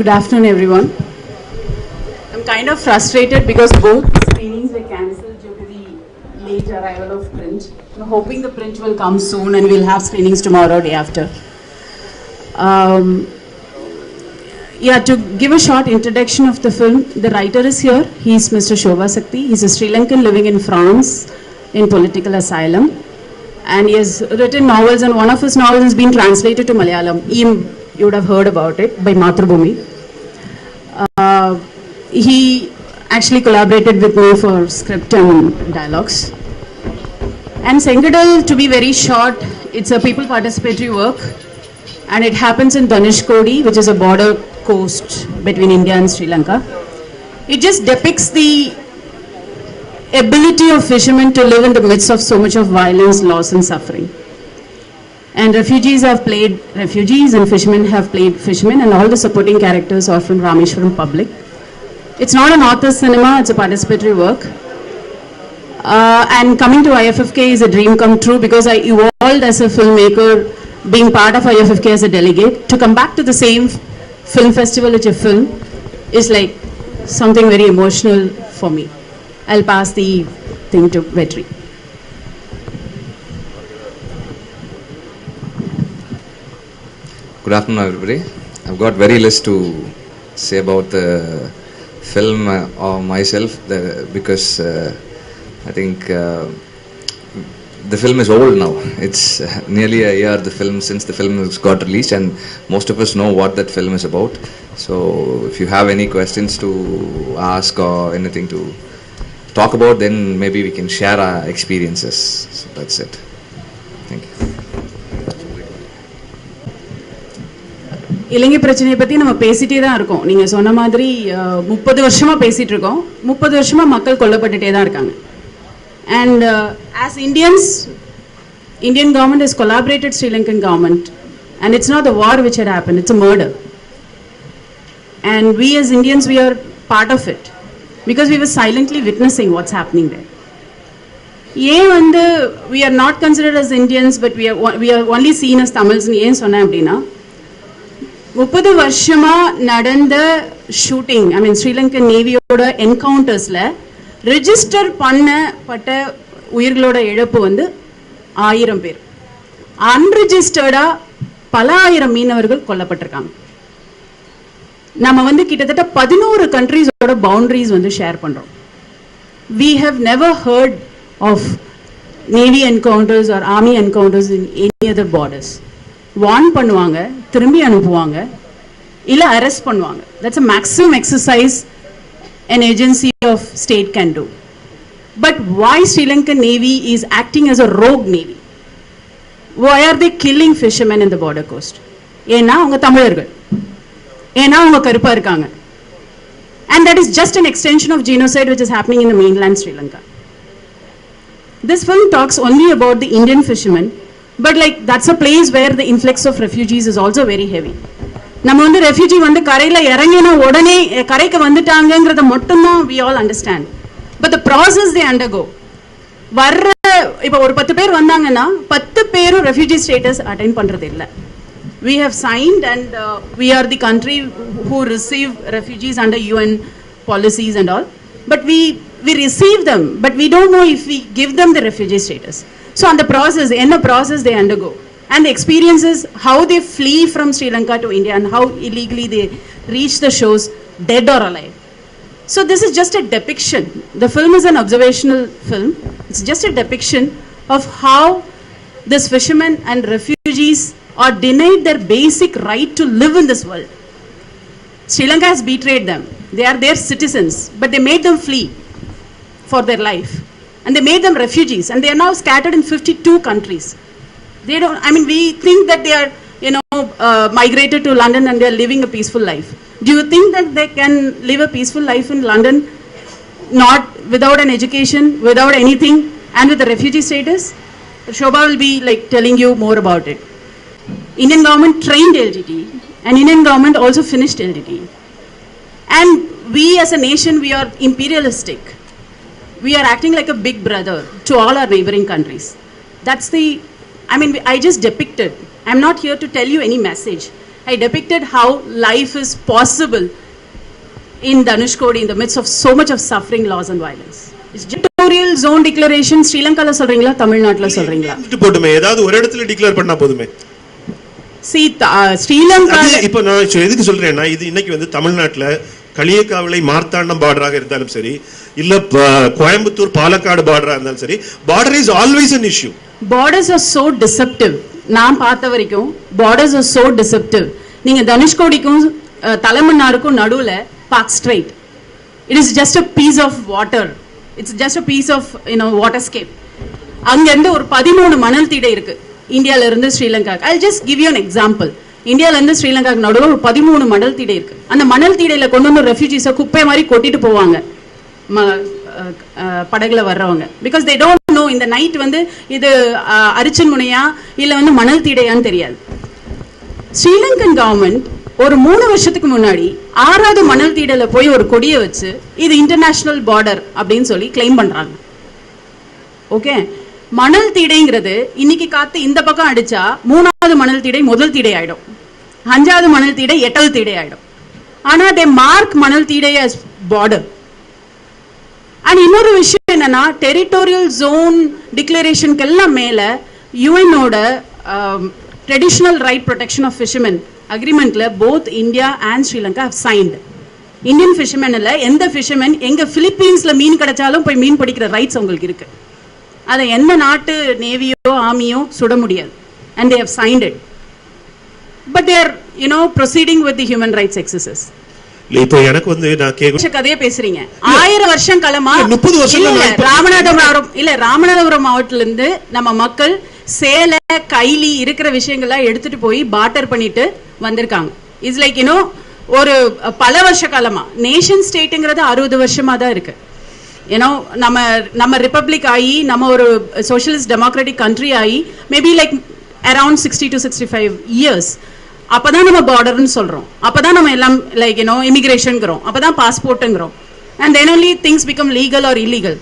Good afternoon, everyone. I'm kind of frustrated because both screenings were cancelled due to the late arrival of print. I'm hoping the print will come soon and we'll have screenings tomorrow, day after. To give a short introduction of the film, the writer is here. He's Mr. Shobha Sakti. He's a Sri Lankan living in France in political asylum. And he has written novels, and one of his novels has been translated to Malayalam. You would have heard about it, by Mathrubhumi. He actually collaborated with me for script and dialogues. And Sengadal, to be very short, it's a people participatory work, and it happens in Dhanushkodi, which is a border coast between India and Sri Lanka. It just depicts the ability of fishermen to live in the midst of so much of violence, loss and suffering. And refugees have played refugees and fishermen have played fishermen, and all the supporting characters are from Rameshwaram public. It's not an author's cinema, it's a participatory work. And coming to IFFK is a dream come true, because I evolved as a filmmaker, being part of IFFK as a delegate. To come back to the same film festival which a film is like something very emotional for me. I'll pass the thing to Vetri. Good afternoon, everybody. I've got very less to say about the film or myself, because I think the film is old now. It's nearly a year since the film has got released, and most of us know what that film is about. So if you have any questions to ask or anything to talk about, then maybe we can share our experiences. So that's it. Thank you. இலங்கை பிரச்சனையை பற்றி நம்ம பேசிகிட்டே தான் இருக்கோம். நீங்கள் சொன்ன மாதிரி 30 வருஷமாக பேசிகிட்டு இருக்கோம். 30 வருஷமாக மக்கள் கொல்லப்பட்டுட்டே தான் இருக்காங்க. And as Indians, Indian government has collaborated Sri Lankan government, and it's not the war which had happened, it's a murder. And we as Indians, we are part of it, because we were silently witnessing what's happening there. We are not considered as Indians, but we are only seen as Tamils. ஏன் சொன்னேன் அப்படின்னா, 30 வருஷமா நடந்த shooting, ஐ மீன் Sri Lankan நேவியோட என்கவுண்டர்ஸ்ல register பண்ணப்பட்ட உயிர்களோட இழப்பு 1000 பேர். அன்ரெஜிஸ்டர்டா பல ஆயிரம் மீனவர்கள் கொல்லப்பட்டிருக்காங்க. நம்ம கிட்டத்தட்ட 11 கண்ட்ரீஸோட பவுண்டரிஸ் ஷேர் பண்றோம். We have never heard of Navy encounters or Army encounters in any other borders. Warn பண்ணுவாங்க, திரும்பி அனுப்புவாங்க, இல்லை அரெஸ்ட் பண்ணுவாங்க. That's a maximum exercise an agency of state can do. But why Sri Lankan Navy is acting as a rogue navy? Why are they killing fishermen in the border coast? ஏன்னா அவங்க தமிழர்கள், ஏன்னா அவங்க கருப்பா இருக்காங்க. And that is just an extension of genocide which is happening in the mainland Sri Lanka. This film talks only about the Indian fishermen, but that's a place where the influx of refugees is also very heavy. நம்ம refugee கரையில் இறங்கின உடனே கரைக்கு வந்துட்டாங்கிறத மட்டும்தான் we all understand. But the process they undergo, இப்போ ஒரு 10 பேர் வந்தாங்கன்னா 10 பேரும் ரெஃப்யூஜி ஸ்டேட்டஸ் அட்டைன் பண்றது இல்லை. We have signed, and we are the country who receive refugees under UN policies and all. But we receive them, but we don't know if we give them the refugee status. So on the process, in the process they undergo, and the experiences how they flee from Sri Lanka to India, and how illegally they reach the shores, dead or alive. So this is just a depiction. The film is an observational film. It's just a depiction of how these fishermen and refugees are denied their basic right to live in this world. Sri Lanka has betrayed them. They are their citizens, but they made them flee for their life. And they made them refugees, and they are now scattered in 52 countries. They don't, I mean, we think that they are, migrated to London and they are living a peaceful life. Do you think that they can live a peaceful life in London, not without an education, without anything, and with a refugee status? Shobha will be telling you more about it. Indian government trained LGT, and Indian government also finished LGT. And we as a nation, we are imperialistic. We are acting like a big brother to all our neighboring countries. That's I just depicted. I'm not here to tell you any message. I depicted how life is possible in Dhanushkodi in the midst of so much of suffering, loss and violence. Is territorial zone declaration Sri Lanka la solringla, Tamil Nadu la solringla? போடுமே, ஏதாவது ஒரு இடத்துல declare பண்ணா போதுமே. See, Sri Lanka இப்போ நான் எதுக்கு சொல்றேன்னா, இது இன்னைக்கு வந்து தமிழ்நாட்டுல களியக்காவிளை மார்த்தாண்டம் பார்டராக இருந்தாலும் சரி, இல்ல கோயம்புத்தூர் பாலக்காடு பார்டரா இருந்தாலும் சரி, border is always an issue. Borders are so deceptive. நான் பார்த்த வரைக்கும் borders are so deceptive. நீங்க தனுஷ்கோடிக்கும் தலைமன்னாருக்கும் நடுவுல Park Strait. It is just a piece of water. It's just a piece of, waterscape. அங்க இருந்து ஒரு 13 மணல் தீடை இருக்கு இந்தியால இருந்து Sri Lanka. I'll just give you an example. இந்தியால இருந்து ஸ்ரீலங்காக்கு நடுவுல ஒரு 13 மணல் தீடை இருக்கு. அந்த மணல் தீடையில கொண்டு வந்து ரெஃப்யூஜிஸை குப்பை மாதிரி கொட்டிட்டு போவாங்க படகுல வர்றவங்க. பிகாஸ் they don't know இந்த நைட் வந்து இது அரிச்சன் முனையா இல்ல வந்து மணல் தீடையான்னு தெரியாது. ஸ்ரீலங்கன் கவர்மெண்ட் ஒரு 3 வருஷத்துக்கு முன்னாடி 6வது மணல் தீடையில போய் ஒரு கொடியை வச்சு இது இன்டர்நேஷனல் பார்டர் அப்படின்னு சொல்லி கிளைம் பண்றாங்க. ஓகே, மணல் தீடைங்கிறது இன்னைக்கு காத்து இந்த பக்கம் அடிச்சா 3வது மணல் தீடை முதல் தீடை ஆயிடும், 5வது மணல் தீடை 8வது தீடை ஆயிடும். ஆனா they mark மணல் தீடை as border. அண்ட் இன்னொரு விஷயம் என்னன்னா, டெரிட்டோரியல் ஜோன் டிக்ளரேஷனுக்கு எல்லாம் மேல யுஎனோட traditional right protection of fishermen அக்ரிமெண்ட்ல both India and Sri Lanka have signed. Indian fishermen இல்ல, எந்த ஃபிஷர்மென் எங்க பிலிப்பீன்ஸ்ல மீன் கிடைச்சாலும் போய் மீன் பிடிக்கிற ரைட்ஸ் அவங்களுக்கு இருக்கு. அதை எந்த நாட்டு நேவியோ ஆர்மியோ சுட முடியாது. And they have signed it. But they are proceeding with the human rights excesses. இப்போ எனக்கு வந்து நான் கதையே பேசுறீங்க. 1000 வருஷம் காலமா 30 வருஷம் ராமநாதபுரம் மாவட்டத்துல இருந்து நம்ம மக்கள் சேலை கைலி இருக்கிற விஷயங்கள்லாம் எடுத்துட்டு போய் பார்ட்டர் பண்ணிட்டு வந்திருக்காங்க. இட்ஸ் லைக் ஒரு பல வருஷ காலமா. நேஷன் ஸ்டேட்டுங்கிறது 60 வருஷமா தான் இருக்கு. நம்ம ரிப்பப்ளிக் ஆகி நம்ம ஒரு சோஷியலிஸ்ட் டெமோக்ராட்டிக் கண்ட்ரி ஆகி maybe like around 60 to 65 years. அப்பதான் நம்ம பார்டர்னு சொல்றோம், அப்பதான் நம்ம எல்லாம் லைக் இமிகிரேஷன்ங்கிறோம், அப்பதான் பாஸ்போர்ட்டுங்கிறோம். And then only things become legal or illegal.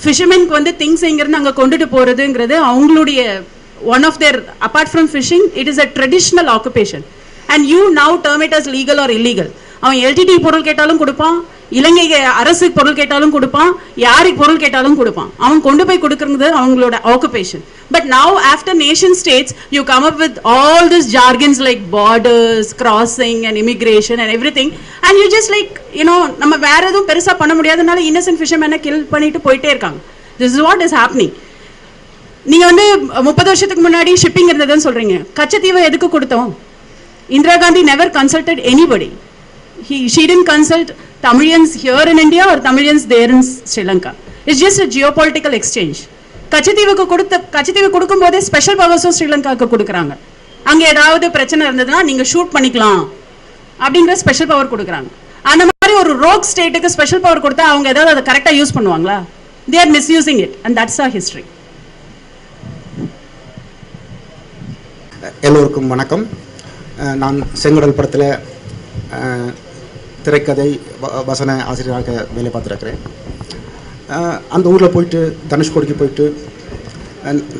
ஃபிஷர்மென்க்கு வந்து திங்ஸ் இங்கிருந்து அங்க கொண்டுட்டு போறதுங்கிறது அவங்களுடைய one of their, apart from fishing it is a traditional occupation. And you now term it as legal or illegal. அவன் எல்டிடி பொருள் கேட்டாலும் கொடுப்பான், இலங்கை அரசுக்கு பொருள் கேட்டாலும் கொடுப்பான், யாருக்கு பொருள் கேட்டாலும் கொடுப்பான். அவன் கொண்டு போய் கொடுக்கறது அவங்களோட occupation. But now after nation states you come up with all this jargons like borders, crossing and immigration and everything. And you just like நம்ம வேற எதுவும் பெருசா பண்ண முடியாதனால இன்னசென்ட் ஃபிஷர்மேனை கில் பண்ணிட்டு போயிட்டே இருக்காங்க. This is what is happening. நீங்க வந்து 30 வருஷத்துக்கு முன்னாடி ஷிப்பிங் இருந்ததுன்னு சொல்றீங்க. கச்சத்தீவை எதுக்கு கொடுத்தோம்? Indira Gandhi never consulted anybody. She didn't consult Tamilians here in India or Tamilians there in Sri Lanka. It's just a geopolitical exchange. கச்சத்தீவை கொடுக்கும் போதே ஸ்பெஷல் பவர்ஸும் ஸ்ரீலங்காவுக்கு கொடுக்குறாங்க. அங்க ஏதாவது பிரச்சனை இருந்ததுன்னா நீங்க ஷூட் பண்ணிக்கலாம் அப்படிங்கிற ஸ்பெஷல் பவர் கொடுக்குறாங்க. அந்த மாதிரி ஒரு ரோக் ஸ்டேட்டுக்கு ஸ்பெஷல் பவர் கொடுத்தா அவங்க ஏதாவது அதை கரெக்டா யூஸ் பண்ணுவாங்களா? They are misusing it and that's our history. எல்லோருக்கும் வணக்கம். நான் செங்கடல் படத்தில் திரைக்கதை வசன ஆசிரியராக வேலை பார்த்துருக்கிறேன். அந்த ஊரில் போயிட்டு தனுஷ்கோடிக்கு போயிட்டு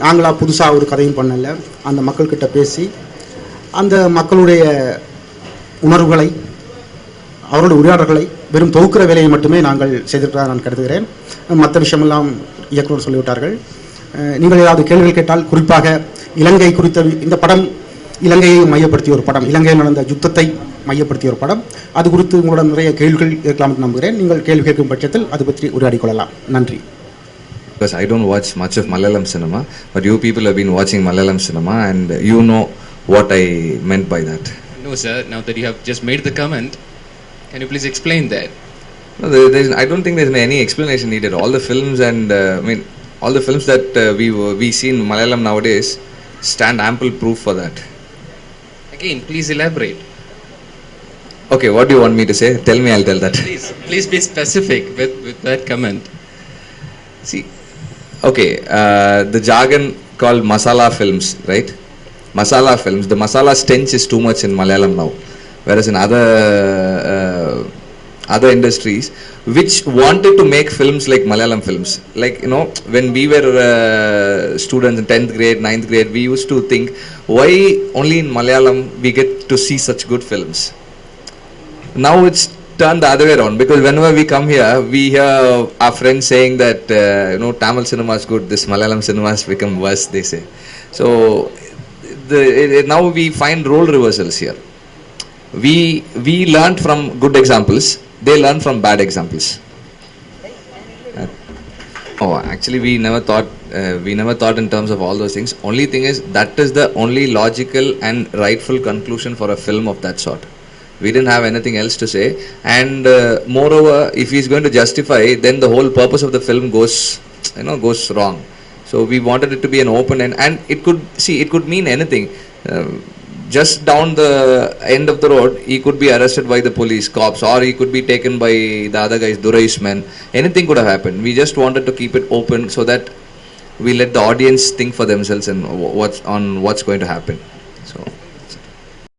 நாங்களாக புதுசாக ஒரு கதையும் பண்ணலை. அந்த மக்கள்கிட்ட பேசி அந்த மக்களுடைய உணர்வுகளை, அவருடைய உரையாடல்களை வெறும் தொகுக்கிற வேலையை மட்டுமே நாங்கள் செய்திருக்கிறதா நான் கருதுகிறேன். மற்ற விஷயமெல்லாம் இயக்குனர் சொல்லிவிட்டார்கள். நீங்கள் ஏதாவது கேள்விகள் கேட்டால், குறிப்பாக இலங்கை குறித்த இந்த படம் இலங்கையை மையப்படுத்திய ஒரு படம், இலங்கையில் நடந்த யுத்தத்தை மையப்படுத்திய ஒரு படம். அது குறித்து உங்களிடம் நிறைய கேள்விகள் இருக்கலாம் என்று நம்புகிறேன். நீங்கள் கேள்வி கேட்கும் பட்சத்தில் அது பற்றி உரையாடிக் கொள்ளலாம். நன்றி. Because I don't watch much of Malayalam cinema, but you people have been watching Malayalam cinema and you know what I meant by that. No sir, now that you have just made the comment, can you please explain that? No, I don't think there's any explanation needed. All the films and all the films that we see in Malayalam nowadays stand ample proof for that. Again, please elaborate. Okay, what do you want me to say? Tell me, I'll tell that. Please be specific with that comment. See, okay, the jargon called masala films, right? Masala films, the masala stench is too much in Malayalam now, whereas in other other industries which wanted to make films like Malayalam films. Like, you know, when we were students in 10th grade, 9th grade, we used to think, why only in Malayalam we get to see such good films? Now it's turned the other way around, because whenever we come here, we hear our friends saying that, you know, Tamil cinema is good, this Malayalam cinema has become worse, they say. So now we find role reversals here. We learned from good examples, they learn from bad examples. Actually, we never thought in terms of all those things. Only thing is, that is the only logical and rightful conclusion for a film of that sort. We didn't have anything else to say, and moreover, if he's going to justify, then the whole purpose of the film goes wrong. So we wanted it to be an open end, and it could mean anything. Just down the end of the road, he could be arrested by the police, cops, or he could be taken by the other guys, Durai's men. Anything could have happened. We just wanted to keep it open so that we let the audience think for themselves and what's going to happen. So.